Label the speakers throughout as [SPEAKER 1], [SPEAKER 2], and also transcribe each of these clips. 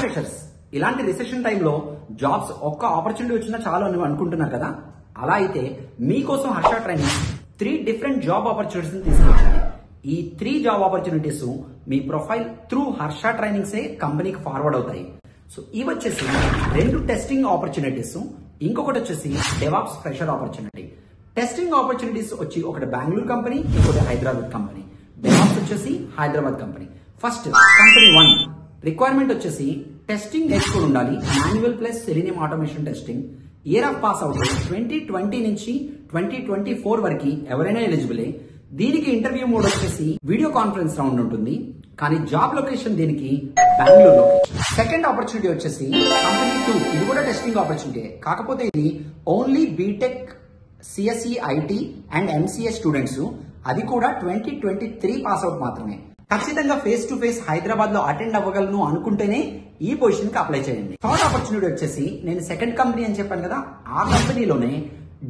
[SPEAKER 1] Freshers, ఇలాంటి recession టైంలో jobs ఒక్క ఆపర్చునిటీ వచ్చినా చాలు అని అనుకుంటున్నారు కదా. అలా అయితే మీకోసం Harsha training 3 different job opportunities తీసుకొచ్చింది. ఈ 3 జాబ్ ఆపర్చునిటీస్ మీ ప్రొఫైల్ త్రూ హర్ష ట్రైనింగ్సే కంపెనీకి ఫార్వర్డ్ అవుతాయి. సో ఇవి వచ్చేసి 2 టెస్టింగ్ ఆపర్చునిటీస్, ఇంకొకటి వచ్చేసి DevOps fresher opportunity. Testing opportunities వచ్చి ఒకటి బెంగళూరు కంపెనీ, ఇంకొకటి హైదరాబాద్ కంపెనీ. డెవాప్స్ వచ్చేసి Hyderabad company. First company 1 requirement వచ్చేసి టెస్టింగ్ నేర్చుకుని ఉండాలి. Manual plus selenium automation testing. Year of pass out 2020 నుంచి 2024 వరకు ఎవరైనా ఎలిజిబులే. దీనికి ఇంటర్వ్యూ మోడ్ వచ్చేసి వీడియో కాన్ఫరెన్స్ రౌండ్ ఉంటుంది, కానీ జాబ్ లొకేషన్ దీనికి బెంగళూరు లొకేషన్. సెకండ్ ఆపర్చునిటీ వచ్చేసి కంపెనీ 2, ఇది కూడా టెస్టింగ్ ఆపర్చునిటీ, కాకపోతే ఇది only BTech, CSE, IT and MCA students, అది కూడా 2023 పాస్ అవుట్ మాత్రమే. ఖచ్చితంగా ఫేస్ టు ఫేస్ హైదరాబాద్ లో అటెండ్ అవ్వగలను అనుకుంటేనే ఈ పొజిషన్ కి అప్లై చేయండి. థర్డ్ ఆపర్చునిటీ వచ్చేసి నేను సెకండ్ కంపెనీ అని చెప్పాను కదా, ఆ కంపెనీలోనే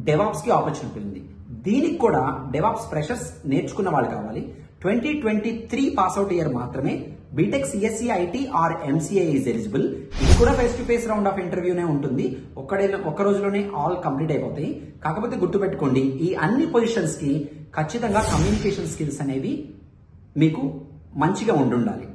[SPEAKER 1] డెవాప్స్ కి ఆపర్చునిటీ ఉంది. దీనికి కూడా డెవాప్స్ ఫ్రెషర్స్ నేర్చుకున్న వాళ్ళు కావాలి. 2023 పాస్ అవుట్ ఇయర్ మాత్రమే. BTech, CSE, IT or MCA is eligible. ఇది కూడా face to face round of ఇంటర్వ్యూనే ఉంటుంది. ఒక్క రోజులోనే ఆల్ కంప్లీట్ అయిపోతాయి. కాకపోతే గుర్తుపెట్టుకోండి, ఈ అన్ని పొజిషన్స్ కి ఖచ్చితంగా కమ్యూనికేషన్ స్కిల్స్ అనేవి మీకు మంచిగా ఉండాలి.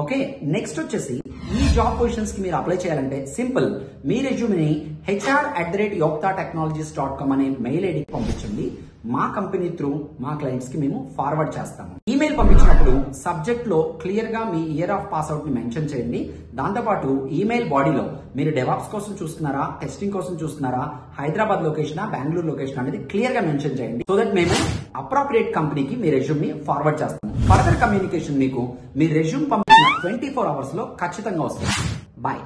[SPEAKER 1] ఓకే, నెక్స్ట్ వచ్చేసి ఈ జాబ్ పొజిషన్స్ కి మీరు అప్లై చేయాలంటే సింపుల్, మీ రెజ్యూమ్ని hr@yoktatechnologies.com అనే మెయిల్ ఐడికి పంపించండి. మా కంపెనీ త్రూ మా క్లయింట్స్ కి మేము ఫార్వర్డ్ చేస్తాము. ఈమెయిల్ పంపించినప్పుడు సబ్జెక్ట్ లో క్లియర్ గా మీ ఇయర్ ఆఫ్ పాస్ అవుట్ ని మెన్షన్ చేయండి. దాంతోపాటు ఈమెయిల్ బాడీలో మీరు డెవాప్స్ కోసం చూస్తున్నారా, టెస్టింగ్ కోసం చూస్తున్నారా, హైదరాబాద్ లొకేషన్, బెంగళూరు లొకేషన్ అనేది క్లియర్ గా మెన్షన్ చేయండి. సో దట్ మేము అప్రోప్రియేట్ కంపెనీకి మీ రెజ్యూమ్ ని ఫార్వర్డ్ చేస్తాము. ఫర్దర్ కమ్యూనికేషన్ మీకు మీ రెజ్యూమ్ పంపించిన 24 hours లో ఖచ్చితంగా వస్తుంది. బాయ్.